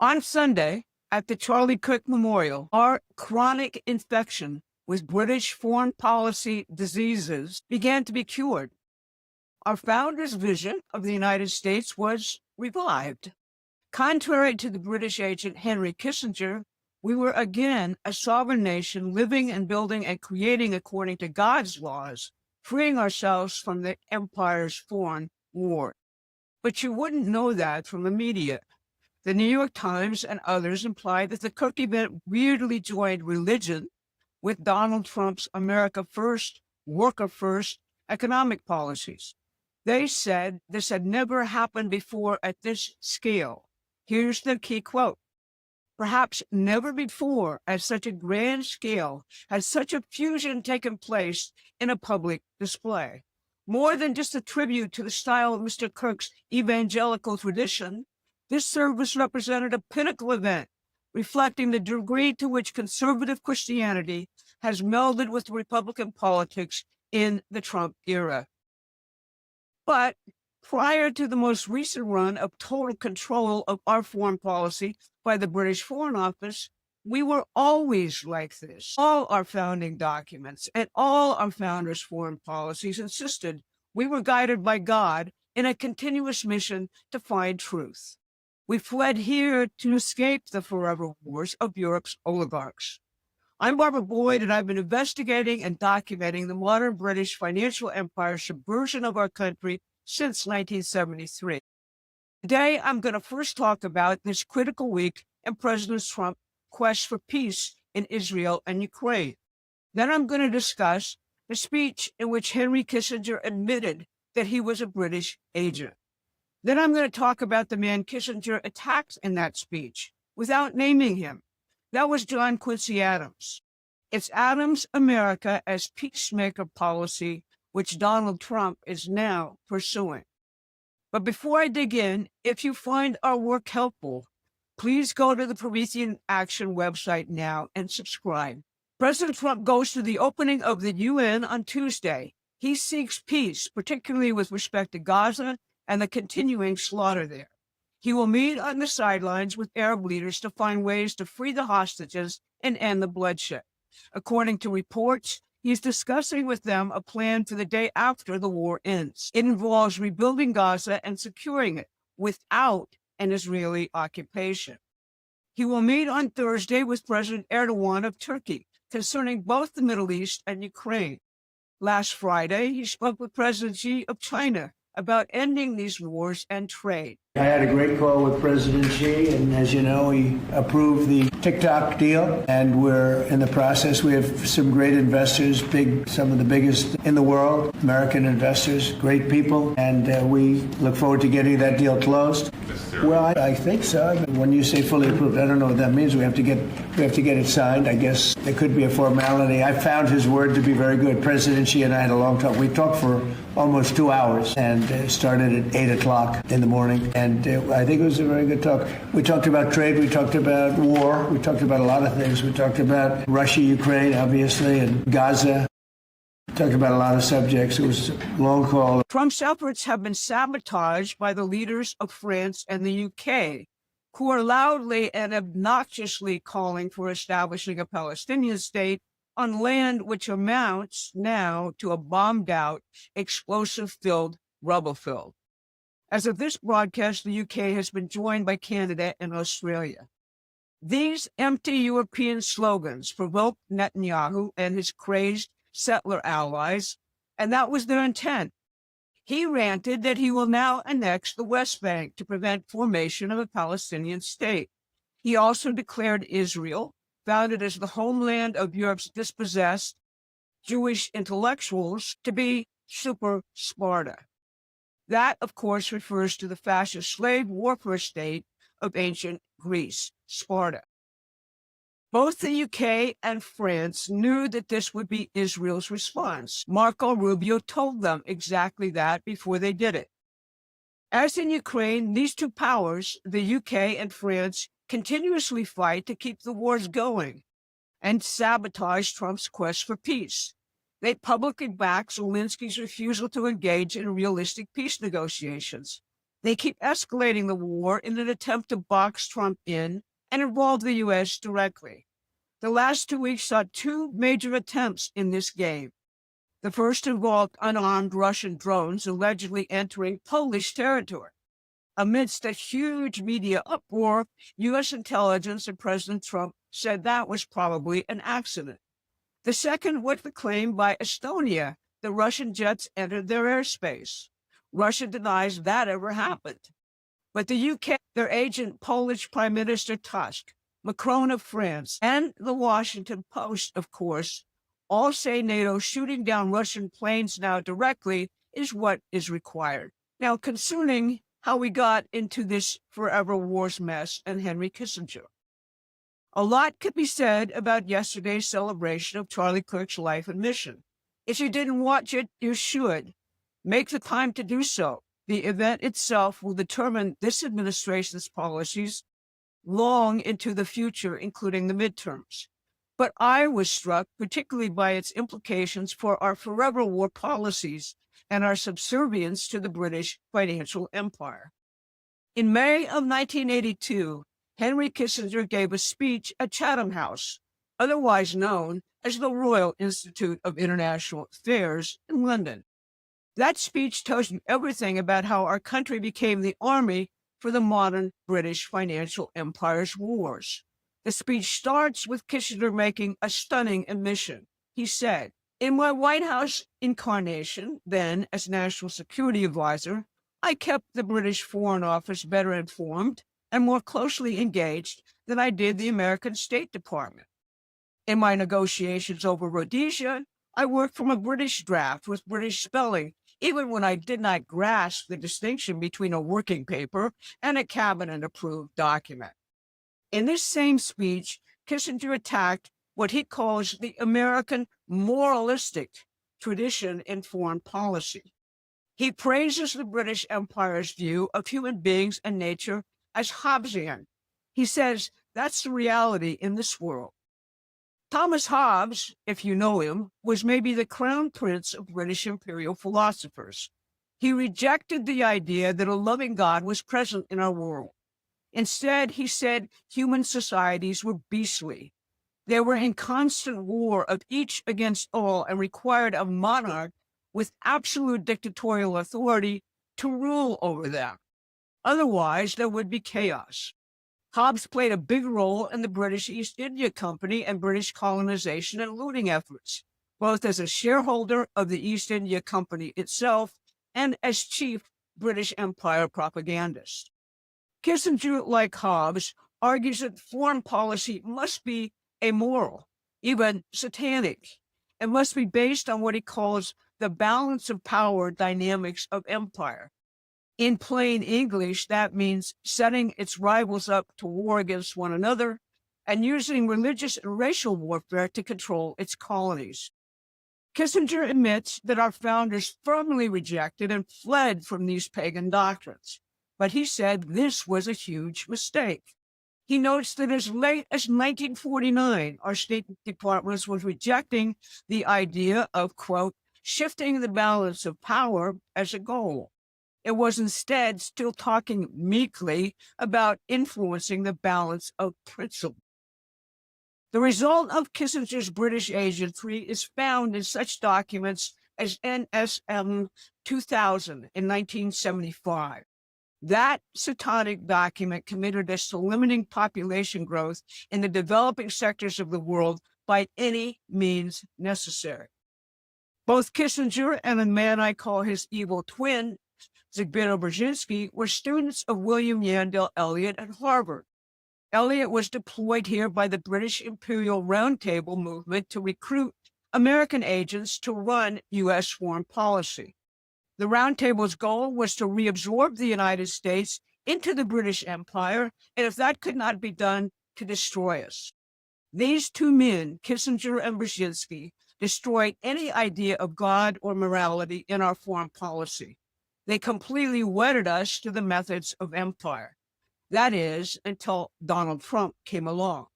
On Sunday, at the Charlie Kirk Memorial, our chronic infection with British foreign policy diseases began to be cured. Our founder's vision of the United States was revived. Contrary to the British agent Henry Kissinger, we were again a sovereign nation living and building and creating according to God's laws, freeing ourselves from the empire's foreign war. But you wouldn't know that from the media. The New York Times and others implied that the Kirk event weirdly joined religion with Donald Trump's America First, Worker First economic policies. They said this had never happened before at this scale. Here's the key quote. Perhaps never before at such a grand scale has such a fusion taken place in a public display. More than just a tribute to the style of Mr. Kirk's evangelical tradition, this service represented a pinnacle event, reflecting the degree to which conservative Christianity has melded with Republican politics in the Trump era. But prior to the most recent run of total control of our foreign policy by the British Foreign Office, we were always like this. All our founding documents and all our founders' foreign policies insisted we were guided by God in a continuous mission to find truth. We fled here to escape the forever wars of Europe's oligarchs. I'm Barbara Boyd, and I've been investigating and documenting the modern British financial empire's subversion of our country since 1973. Today, I'm going to first talk about this critical week in President Trump's quest for peace in Israel and Ukraine. Then I'm going to discuss the speech in which Henry Kissinger admitted that he was a British agent. Then I'm going to talk about the man Kissinger attacked in that speech without naming him. That was John Quincy Adams. It's Adams' America as peacemaker policy, which Donald Trump is now pursuing. But before I dig in, if you find our work helpful, please go to the Promethean Action website now and subscribe. President Trump goes to the opening of the UN on Tuesday. He seeks peace, particularly with respect to Gaza and the continuing slaughter there. He will meet on the sidelines with Arab leaders to find ways to free the hostages and end the bloodshed. According to reports, he's discussing with them a plan for the day after the war ends. It involves rebuilding Gaza and securing it without an Israeli occupation. He will meet on Thursday with President Erdogan of Turkey concerning both the Middle East and Ukraine. Last Friday, he spoke with President Xi of China about ending these wars and trade. I had a great call with President Xi, and as you know, he approved the TikTok deal, and we're in the process. We have some great investors, some of the biggest in the world, American investors, great people, and we look forward to getting that deal closed. Well, I think so. When you say fully approved, I don't know what that means. We have to get it signed. I guess there could be a formality. I found his word to be very good. President Xi and I had a long talk. We talked for almost 2 hours and started at 8 o'clock in the morning. And I think it was a very good talk. We talked about trade. We talked about war. We talked about a lot of things. We talked about Russia, Ukraine, obviously, and Gaza. We talked about a lot of subjects. It was a long call. Trump's efforts have been sabotaged by the leaders of France and the UK, who are loudly and obnoxiously calling for establishing a Palestinian state on land which amounts now to a bombed-out, explosive-filled, rubble-filled. As of this broadcast, the UK has been joined by Canada and Australia. These empty European slogans provoked Netanyahu and his crazed settler allies, and that was their intent. He ranted that he will now annex the West Bank to prevent formation of a Palestinian state. He also declared Israel, founded as the homeland of Europe's dispossessed Jewish intellectuals, to be super Sparta. That, of course, refers to the fascist slave warfare state of ancient Greece, Sparta. Both the UK and France knew that this would be Israel's response. Marco Rubio told them exactly that before they did it. As in Ukraine, these two powers, the UK and France, continuously fight to keep the wars going and sabotage Trump's quest for peace. They publicly back Zelensky's refusal to engage in realistic peace negotiations. They keep escalating the war in an attempt to box Trump in and involve the U.S. directly. The last 2 weeks saw two major attempts in this game. The first involved unarmed Russian drones allegedly entering Polish territory. Amidst a huge media uproar, U.S. intelligence and President Trump said that was probably an accident. The second was the claim by Estonia that Russian jets entered their airspace. Russia denies that ever happened. But the UK, their agent, Polish Prime Minister Tusk, Macron of France, and the Washington Post, of course, all say NATO shooting down Russian planes now directly is what is required. Now, concerning how we got into this forever wars mess and Henry Kissinger. A lot could be said about yesterday's celebration of Charlie Kirk's life and mission. If you didn't watch it, you should. Make the time to do so. The event itself will determine this administration's policies long into the future, including the midterms. But I was struck particularly by its implications for our forever war policies and our subservience to the British financial empire. In May of 1982, Henry Kissinger gave a speech at Chatham House, otherwise known as the Royal Institute of International Affairs in London. That speech tells you everything about how our country became the army for the modern British financial empire's wars. The speech starts with Kissinger making a stunning admission. He said, "In my White House incarnation, then as National Security Advisor, I kept the British Foreign Office better informed and more closely engaged than I did the American State Department. In my negotiations over Rhodesia, I worked from a British draft with British spelling, even when I did not grasp the distinction between a working paper and a cabinet-approved document." In this same speech, Kissinger attacked what he calls the American moralistic tradition in foreign policy. He praises the British Empire's view of human beings and nature as Hobbesian. He says that's the reality in this world. Thomas Hobbes, if you know him, was maybe the crown prince of British imperial philosophers. He rejected the idea that a loving God was present in our world. Instead, he said human societies were beastly. They were in constant war of each against all and required a monarch with absolute dictatorial authority to rule over them. Otherwise, there would be chaos. Hobbes played a big role in the British East India Company and British colonization and looting efforts, both as a shareholder of the East India Company itself and as chief British Empire propagandist. Kissinger, like Hobbes, argues that foreign policy must be amoral, even satanic, and must be based on what he calls the balance of power dynamics of empire. In plain English, that means setting its rivals up to war against one another and using religious and racial warfare to control its colonies. Kissinger admits that our founders firmly rejected and fled from these pagan doctrines, but he said this was a huge mistake. He notes that as late as 1949, our State Department was rejecting the idea of, quote, shifting the balance of power as a goal. It was instead still talking meekly about influencing the balance of principle. The result of Kissinger's British agentry is found in such documents as NSM 2000 in 1975. That satanic document committed us to limiting population growth in the developing sectors of the world by any means necessary. Both Kissinger and the man I call his evil twin, Zbigniew Brzezinski, were students of William Yandell Elliott at Harvard. Elliott was deployed here by the British Imperial Roundtable movement to recruit American agents to run U.S. foreign policy. The Roundtable's goal was to reabsorb the United States into the British Empire, and if that could not be done, to destroy us. These two men, Kissinger and Brzezinski, destroyed any idea of God or morality in our foreign policy. They completely wedded us to the methods of empire. That is, until Donald Trump came along.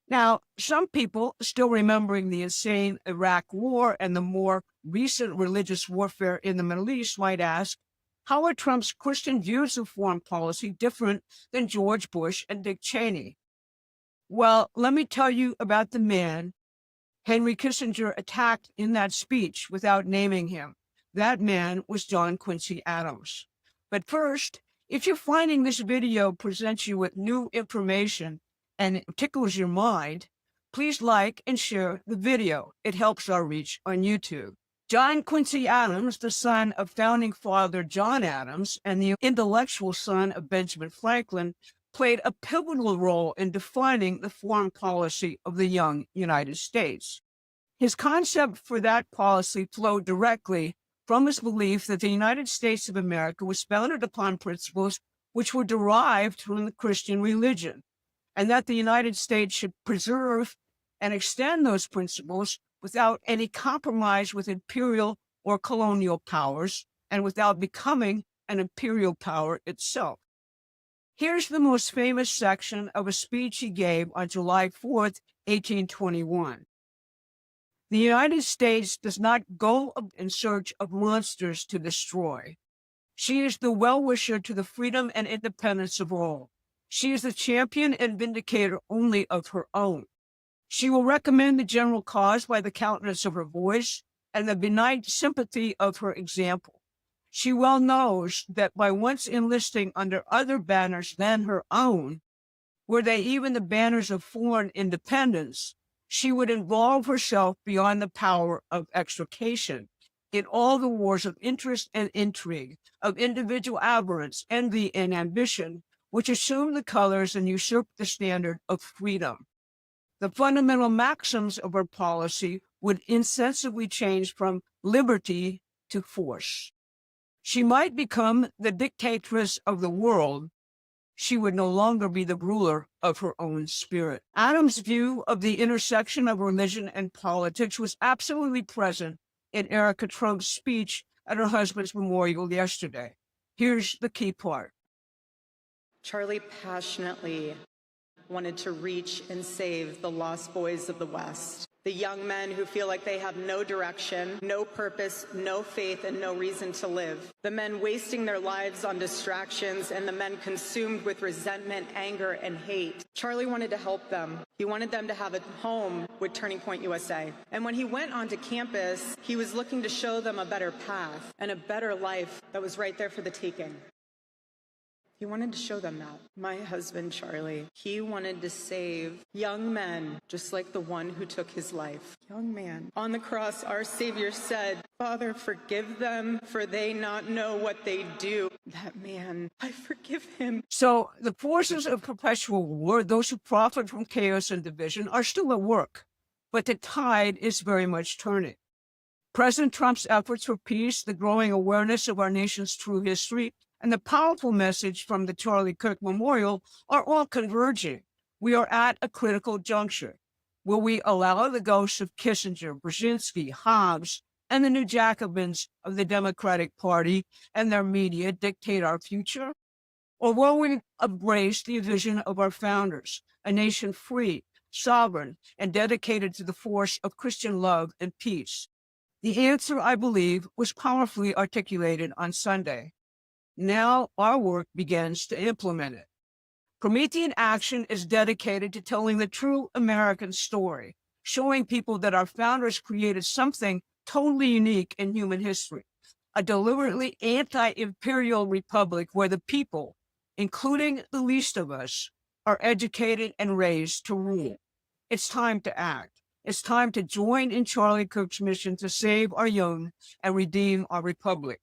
Now, some people still remembering the insane Iraq War and the more recent religious warfare in the Middle East might ask, How are Trump's Christian views of foreign policy different than George Bush and Dick Cheney? Well, let me tell you about the man Henry Kissinger attacked in that speech without naming him. That man was John Quincy Adams. But first, if you're finding this video presents you with new information and it tickles your mind, please like and share the video. It helps our reach on YouTube. John Quincy Adams, the son of founding father John Adams and the intellectual son of Benjamin Franklin, played a pivotal role in defining the foreign policy of the young United States. His concept for that policy flowed directly from his belief that the United States of America was founded upon principles which were derived from the Christian religion, and that the United States should preserve and extend those principles without any compromise with imperial or colonial powers and without becoming an imperial power itself. Here's the most famous section of a speech he gave on July 4th, 1821. The United States does not go in search of monsters to destroy. She is the well-wisher to the freedom and independence of all. She is the champion and vindicator only of her own. She will recommend the general cause by the countenance of her voice and the benign sympathy of her example. She well knows that by once enlisting under other banners than her own, were they even the banners of foreign independence, she would involve herself beyond the power of extrication in all the wars of interest and intrigue, of individual avarice, envy, and ambition, which assume the colors and usurp the standard of freedom. The fundamental maxims of her policy would insensibly change from liberty to force. She might become the dictatress of the world. She would no longer be the ruler of her own spirit. Adams' view of the intersection of religion and politics was absolutely present in Erica Trump's speech at her husband's memorial yesterday. Here's the key part. Charlie passionately wanted to reach and save the lost boys of the West, the young men who feel like they have no direction, no purpose, no faith, and no reason to live, the men wasting their lives on distractions, and the men consumed with resentment, anger, and hate. Charlie wanted to help them. He wanted them to have a home with Turning Point USA. And when he went onto campus, he was looking to show them a better path and a better life that was right there for the taking. He wanted to show them that. My husband, Charlie, he wanted to save young men just like the one who took his life. Young man. On the cross, our Savior said, "Father, forgive them, for they not know what they do." That man, I forgive him. So the forces of perpetual war, those who profit from chaos and division, are still at work, but the tide is very much turning. President Trump's efforts for peace, the growing awareness of our nation's true history, and the powerful message from the Charlie Kirk Memorial are all converging. We are at a critical juncture. Will we allow the ghosts of Kissinger, Brzezinski, Hobbes, and the new Jacobins of the Democratic Party and their media dictate our future? Or will we embrace the vision of our founders, a nation free, sovereign, and dedicated to the force of Christian love and peace? The answer, I believe, was powerfully articulated on Sunday. Now our work begins to implement it. Promethean Action is dedicated to telling the true American story, showing people that our founders created something totally unique in human history, a deliberately anti-imperial republic where the people, including the least of us, are educated and raised to rule. It's time to act. It's time to join in Charlie Kirk's mission to save our young and redeem our republic.